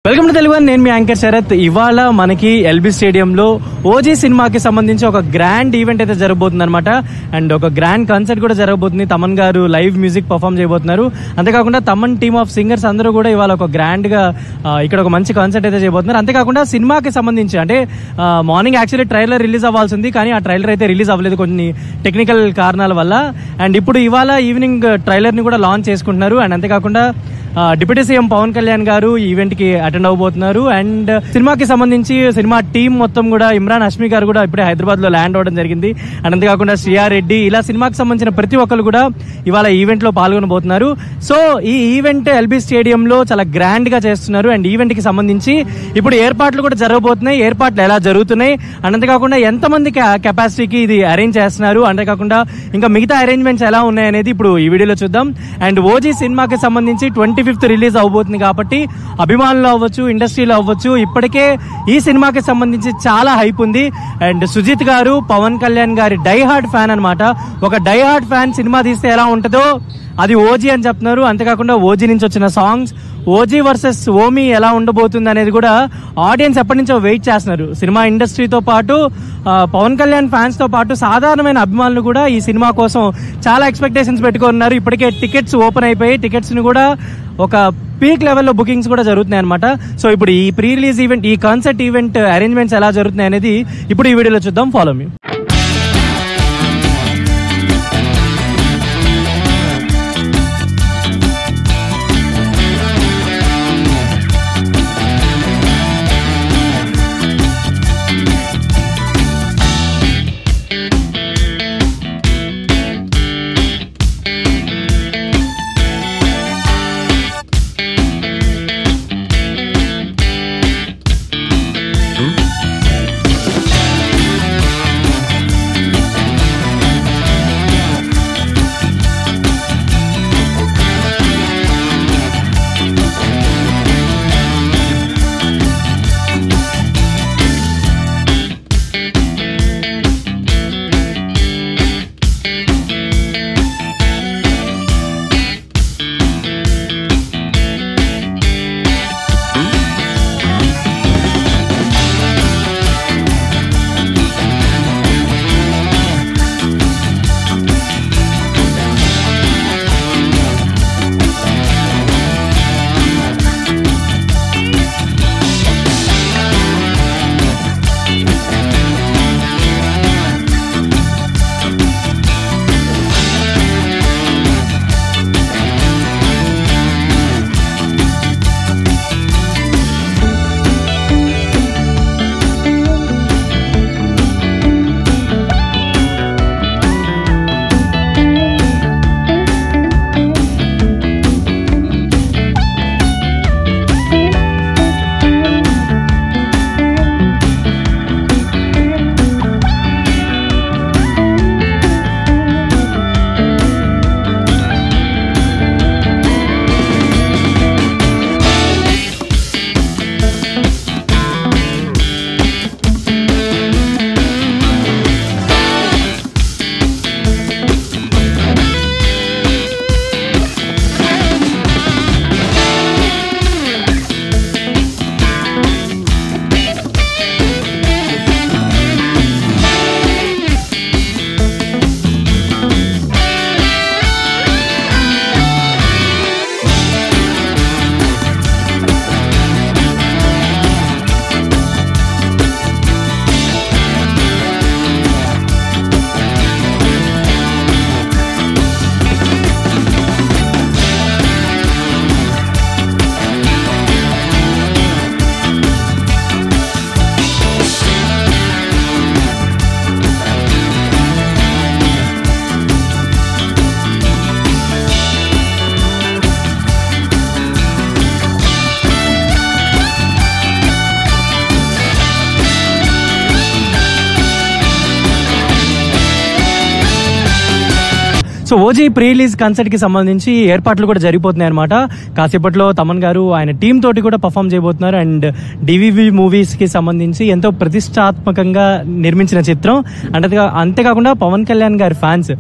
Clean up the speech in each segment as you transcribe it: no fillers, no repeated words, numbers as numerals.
Welcome to Telugu. నేను మీ anchor Sarath. ఇవాళ మనకి ఎల్బీ స్టేడియంలో ఓజీ సినిమాకి సంబంధించి ఒక గ్రాండ్ ఈవెంట్ అయితే జరగబోతుంది అనమాట. అండ్ ఒక గ్రాండ్ కన్సర్ట్ కూడా జరగబోతుంది. తమన్ గారు లైవ్ మ్యూజిక్ పర్ఫామ్ చేయబోతున్నారు. అంతేకాకుండా తమన్ టీమ్ ఆఫ్ సింగర్స్ అందరూ కూడా ఇవాళ ఒక గ్రాండ్ గా ఇక్కడ ఒక మంచి కాన్సర్ట్ అయితే చేయబోతున్నారు. అంతేకాకుండా సినిమాకి సంబంధించి అంటే మార్నింగ్ యాక్చువల్లీ ట్రైలర్ రిలీజ్ అవ్వాల్సింది, కానీ ఆ ట్రైలర్ అయితే రిలీజ్ అవ్వలేదు కొన్ని టెక్నికల్ కారణాల వల్ల. అండ్ ఇప్పుడు ఇవాళ ఈవినింగ్ ట్రైలర్ ని కూడా లాంచ్ చేసుకుంటున్నారు. అండ్ అంతేకాకుండా డిప్యూటీ సీఎం పవన్ కళ్యాణ్ గారు ఈవెంట్ కి అటెండ్ అవబోతున్నారు. అండ్ సినిమాకి సంబంధించి సినిమా టీం మొత్తం కూడా ఇమ్రాన్ హష్మి గారు కూడా ఇప్పుడే హైదరాబాద్ లో ల్యాండ్ అవడం జరిగింది. అండ్ అంతేకాకుండా శ్రీయార్ రెడ్డి, ఇలా సినిమాకి సంబంధించిన ప్రతి ఒక్కరు కూడా ఇవాళ ఈవెంట్ లో పాల్గొనబోతున్నారు. సో ఈ ఈవెంట్ ఎల్బీ స్టేడియంలో చాలా గ్రాండ్ గా చేస్తున్నారు. అండ్ ఈవెంట్ కి సంబంధించి ఇప్పుడు ఏర్పాట్లు కూడా జరగబోతున్నాయి. ఏర్పాట్లు ఎలా జరుగుతున్నాయి, అండ్ అంతేకాకుండా ఎంతమంది కెపాసిటీకి ఇది అరేంజ్ చేస్తున్నారు, అంతేకాకుండా ఇంకా మిగతా అరేంజ్మెంట్స్ ఎలా ఉన్నాయనేది ఇప్పుడు ఈ వీడియోలో చూద్దాం. అండ్ ఓజీ సినిమాకి సంబంధించి 25th రిలీజ్ అవబోతుంది కాబట్టి అభిమానులు అవ్వచ్చు, ఇండస్ట్రీలో అవ్వచ్చు, ఇప్పటికే ఈ సినిమాకి సంబంధించి చాలా హైప్ ఉంది. అండ్ సుజిత్ గారు పవన్ కళ్యాణ్ గారి డై హార్డ్ ఫ్యాన్ అనమాట. ఒక డై హార్డ్ ఫ్యాన్ సినిమా తీస్తే ఎలా ఉంటుందో అది ఓజీ అని చెప్తున్నారు. అంతేకాకుండా ఓజీ నుంచి వచ్చిన సాంగ్స్, ఓజీ వర్సెస్ ఓమీ ఎలా ఉండబోతుంది అనేది కూడా ఆడియన్స్ ఎప్పటి నుంచో వెయిట్ చేస్తున్నారు. సినిమా ఇండస్ట్రీతో పాటు పవన్ కళ్యాణ్ ఫ్యాన్స్ తో పాటు సాధారణమైన అభిమానులు కూడా ఈ సినిమా కోసం చాలా ఎక్స్పెక్టేషన్స్ పెట్టుకున్నారు. ఇప్పటికే టికెట్స్ ఓపెన్ అయిపోయి టికెట్స్ ని కూడా ఒక పీక్ లెవెల్లో బుకింగ్స్ కూడా జరుగుతున్నాయి అనమాట. సో ఇప్పుడు ఈ ప్రీ రిలీజ్ ఈవెంట్, ఈ కాన్సర్ట్ ఈవెంట్ అరేంజ్మెంట్స్ ఎలా జరుగుతున్నాయి అనేది ఇప్పుడు ఈ వీడియోలో చూద్దాం. Follow me. So OG pre release concert కి సంబంధించి ఏర్పాట్లు కూడా జరిగిపోతున్నాయి అనమాట. కాసేపట్లో తమన్ గారు ఆయన టీం తోటి కూడా పర్ఫామ్ చేయబోతున్నారు. అండ్ డివివి మూవీస్ కి సంబంధించి ఎంతో ప్రతిష్టాత్మకంగా నిర్మించిన చిత్రం. అంతేకాకుండా పవన్ కళ్యాణ్ గారి ఫ్యాన్స్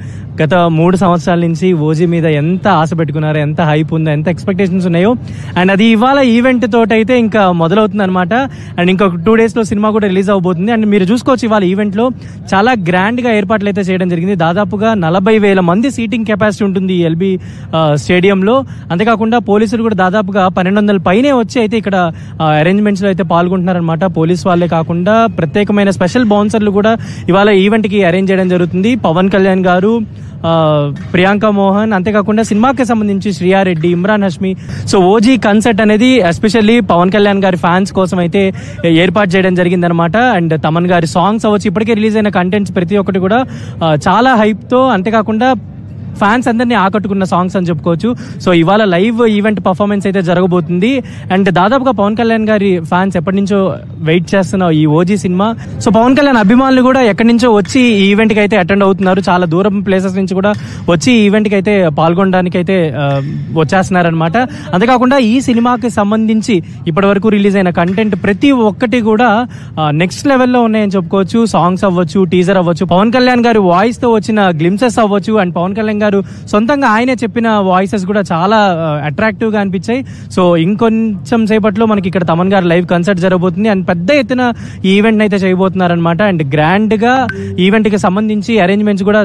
గత 3 సంవత్సరాల నుంచి ఓజీ మీద ఎంత ఆశ పెట్టుకున్నారో, ఎంత హైప్ ఉందో, ఎంత ఎక్స్పెక్టేషన్స్ ఉన్నాయో, అండ్ అది ఇవాళ ఈవెంట్ తోటైతే ఇంకా మొదలవుతుంది అనమాట. అండ్ ఇంకొక 2 days లో సినిమా కూడా రిలీజ్ అవబోతుంది. అండ్ మీరు చూసుకోవచ్చు ఇవాళ ఈవెంట్ లో చాలా గ్రాండ్ గా ఏర్పాట్లు అయితే చేయడం జరిగింది. దాదాపుగా 40,000 మంది సీటింగ్ కెపాసిటీ ఉంటుంది ఈ ఎల్బీ స్టేడియంలో. అంతేకాకుండా పోలీసులు కూడా దాదాపుగా 1200 పైనే వచ్చి అయితే ఇక్కడ అరేంజ్మెంట్స్ లో అయితే పాల్గొంటున్నారనమాట. పోలీస్ వాళ్ళే కాకుండా ప్రత్యేకమైన స్పెషల్ బౌన్సర్లు కూడా ఇవాళ ఈవెంట్ కి అరేంజ్ చేయడం జరుగుతుంది. పవన్ కళ్యాణ్ గారు, ప్రియాంక మోహన్, అంతేకాకుండా సినిమాకి సంబంధించి Shriya Reddy, Emraan Hashmi. So OG concert అనేది ఎస్పెషల్లీ పవన్ కళ్యాణ్ గారి ఫ్యాన్స్ కోసం అయితే ఏర్పాటు చేయడం జరిగిందనమాట. అండ్ తమన్ గారి సాంగ్స్ అవ్వచ్చు, ఇప్పటికే రిలీజ్ అయిన కంటెంట్స్ ప్రతి ఒక్కటి కూడా చాలా హైప్ తో, అంతేకాకుండా ఫ్యాన్స్ అందరినీ ఆకట్టుకున్న సాంగ్స్ అని చెప్పుకోవచ్చు. సో ఇవాళ లైవ్ ఈవెంట్ పర్ఫార్మెన్స్ అయితే జరగబోతుంది. అండ్ దాదాపుగా పవన్ కళ్యాణ్ గారి ఫ్యాన్స్ ఎప్పటి నుంచో వెయిట్ చేస్తున్న ఈ ఓజీ సినిమా. సో పవన్ కళ్యాణ్ అభిమానులు కూడా ఎక్కడి నుంచో వచ్చి ఈ ఈవెంట్ కి అయితే అటెండ్ అవుతున్నారు. చాలా దూరం ప్లేసెస్ నుంచి కూడా వచ్చి ఈ ఈవెంట్ కి అయితే పాల్గొనడానికి అయితే వచ్చేస్తున్నారనమాట. అంతేకాకుండా ఈ సినిమాకి సంబంధించి ఇప్పటి వరకు రిలీజ్ అయిన కంటెంట్ ప్రతి ఒక్కటి కూడా నెక్స్ట్ లెవెల్లో ఉన్నాయని చెప్పుకోవచ్చు. సాంగ్స్ అవ్వచ్చు, టీజర్ అవ్వచ్చు, పవన్ కళ్యాణ్ గారి వాయిస్ తో వచ్చిన గ్లిమ్సెస్ అవ్వచ్చు, అండ్ పవన్ కళ్యాణ్ గారు సొంతంగా ఆయనే చెప్పిన వాయిసెస్ కూడా చాలా అట్రాక్టివ్ గా అనిపించాయి. సో ఇంకొంచెం సేపట్లో మనకి ఇక్కడ తమన్ గారు లైవ్ కన్సర్ట్ జరగబోతుంది. అండ్ పెద్ద ఎత్తున ఈ ఈవెంట్ అయితే చేయబోతున్నారనమాట. అండ్ గ్రాండ్ గా ఈవెంట్ కి సంబంధించి అరేంజ్మెంట్స్ కూడా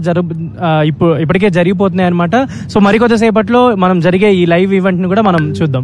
ఇప్పటికే జరిగిపోతున్నాయి అనమాట. సో మరికొద్ది సేపట్లో మనం జరిగే ఈ లైవ్ ఈవెంట్ ని కూడా మనం చూద్దాం.